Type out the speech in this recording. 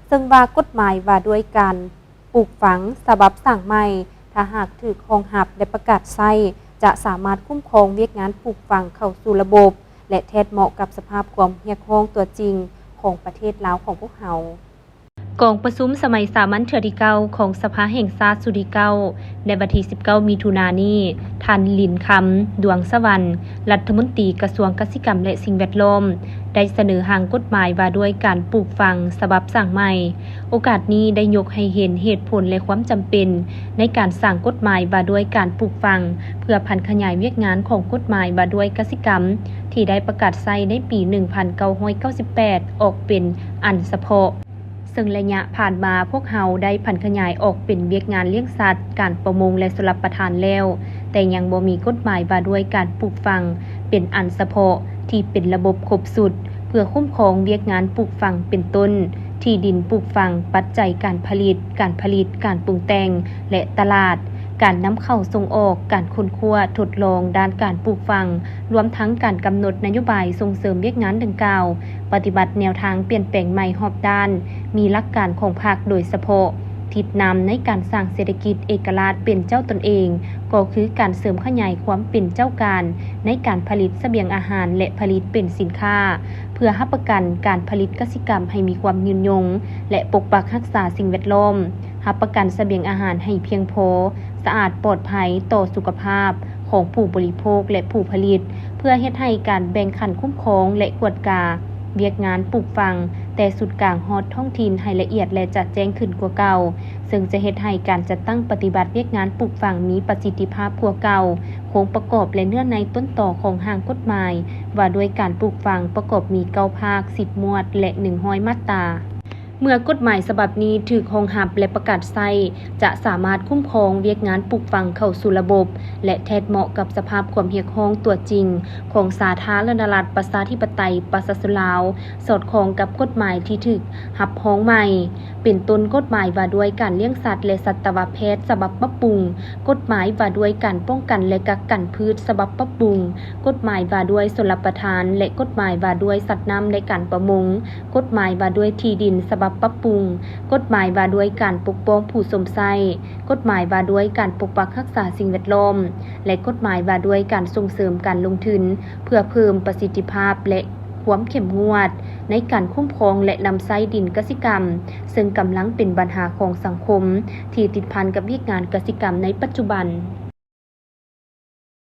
ซึ่งว่ากฎหมายว่าด้วยการปลูกฝังฉบับสั่งใหม่ถ้าหากถือครองหับและประกาศใช้จะสามารถคุ้มครองเวียกงานปลูกฝังเข้าสู่ระบบและแทดเหมาะกับสภาพความเรียกร้องตัวจริงของประเทศลาวของพวกเฮากองประชุมสมัยสามัญเทื่อที่9ของสภาแห่งชาติสุริ9ในวันที่19มิถุนายนนี้ท่านลินคำดวงสวรรค์รัฐมนตรีกระทรวงเกษตรกรรมและสิ่งแวดล้อมได้เสนอร่างกฎหมายว่าด้วยการปลูกฝังฉบับสั่งใหม่โอกาสนี้ได้ยกให้เห็นเหตุผลและความจำเป็นในการสร้างกฎหมายว่าด้วยการปลูกฝังเพื่อพันขยายเวียกงานของกฎหมายว่าด้วยเกษตรกรรมที่ได้ประกาศใช้ในปี 1998 ออกเป็นอันเฉพาะซึ่งระยะผ่านมาพวกเฮาได้ผันขยายออกเป็นเวียกงานเลี้ยงสัตว์การประมงและชลประทานแล้วแต่ยังบ่มีกฎหมายว่าด้วยการปลูกฝังเป็นอันเฉพาะที่เป็นระบบครบสุดเพื่อคุ้มครองเวียกงานปลูกฝังเป็นต้นที่ดินปลูกฝังปัจจัยการผลิตการปรุงแต่งและตลาดการนำเข้าส่งออกการค้นคว้าทดลองด้านการปลูกฝังรวมทั้งการกำหนดนโยบายส่งเสริมเวียกงานดังกล่าวปฏิบัติแนวทางเปลี่ยนแปลงใหม่รอบด้านมีหลักการของภาคโดยเฉพาะทิศนำในการสร้างเศรษฐกิจเอกราชเป็นเจ้าตนเองก็คือการเสริมขยายความเป็นเจ้าการในการผลิตเสบียงอาหารและผลิตเป็นสินค้าเพื่อรับประกันการผลิตกสิกรรมให้มีความยืนยงและปกปักรักษาสิ่งแวดล้อมรับประกันเสบียงอาหารให้เพียงพอสะอาดปลอดภัยต่อสุขภาพของผู้บริโภคและผู้ผลิตเพื่อเฮ็ดให้การแบ่งขันคุ้มครองและกวดกาเวียกงานปลูกฝังแต่สุดกลางฮอดท้องถิ่นให้ละเอียดและจัดแจ้งขึ้นกว่าเก่าซึ่งจะเฮ็ดให้การจัดตั้งปฏิบัติเวียกงานปลูกฝังมีประสิทธิภาพกว่าเก่าโครงประกอบและเนื้อในต้นต่อของร่างกฎหมายว่าด้วยการปลูกฝังประกอบมี9ภาค10หมวดและ100มาตราเมื่อกฎหมายฉบับนี้ถูกรองรับและประกาศใช้จะสามารถคุ้มครองเวียกงานปลูกฝังเข้าสู่ระบบและแทดเหมาะกับสภาพความเรียกร้องตัวจริงของสาธารณรัฐประชาธิปไตยประชาชนลาวสอดคล้องกับกฎหมายที่ถูกรับร้องใหม่เป็นต้นกฎหมายว่าด้วยการเลี้ยงสัตว์และสัตวแพทย์ฉบับปรับปรุงกฎหมายว่าด้วยการป้องกันและกักกันพืชฉบับปรับปรุงกฎหมายว่าด้วยชลประทานและกฎหมายว่าด้วยสัตว์น้ำและการประมงกฎหมายว่าด้วยที่ดินฉบับปรับปรุงกฎหมายว่าด้วยการปกป้องผู้สมไส้กฎหมายว่าด้วยการปกปักรักษาสิ่งแวดล้อมและกฎหมายว่าด้วยการส่งเสริมการลงทุนเพื่อเพิ่มประสิทธิภาพและความเข้มงวดในการคุ้มครองและนำใช้ดินกสิกรรมซึ่งกำลังเป็นปัญหาของสังคมที่ติดพันกับเวียกงานกสิกรรมในปัจจุบัน